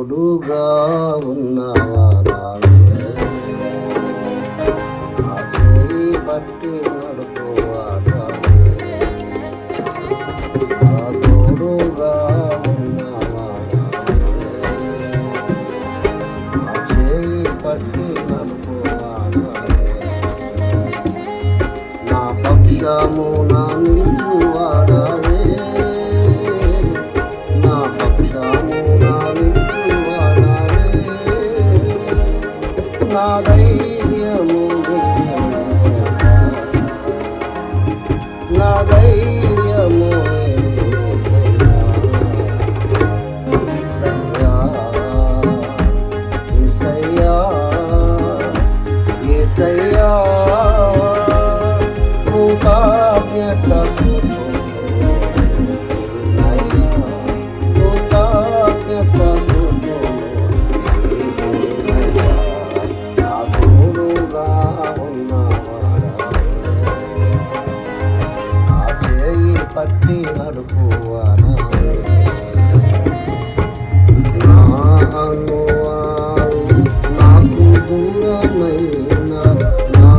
తోడుగా ఉన్నవారావే, నా చేయి పట్టి నడుపువారావే, నా తోడుగా ఉన్నవారావే, నా చేయి పట్టి నడుపువారావే, నా పక్షమున నిలుచువాడావే, నా పక్షమున నిలుచువాడావే, నా ధైర్యము నా ధైర్యము యేసయ్యా, యేసయ్యా, కృతజ్ఞత పట్టి నడుపువానా, నా అనువారు నాకు దూరమైన నా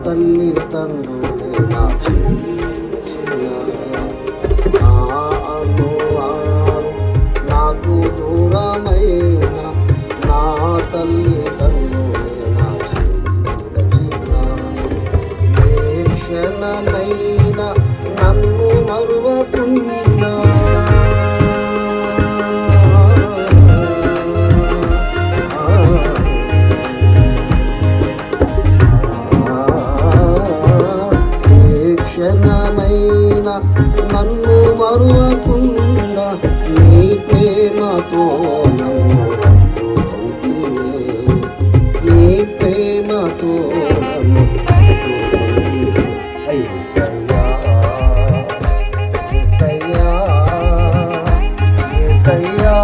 తల్లి తండ్రులే నా చేర్చిన, నా అనువారు నాకు దూరమైన నా తల్లి తండ్రులే నా చేర్చిన, ఏ క్షణమైన నన్ను మరువకుండా ఏ క్షణమైన నన్ను మరువకుండా నీ ప్రేమతో నన్ను హత్తుకొంటివే, నీ ప్రేమతో నన్ను హత్తుకొంటివే. యేసయ్యా, యేసయ్యా, యేసయ్యా.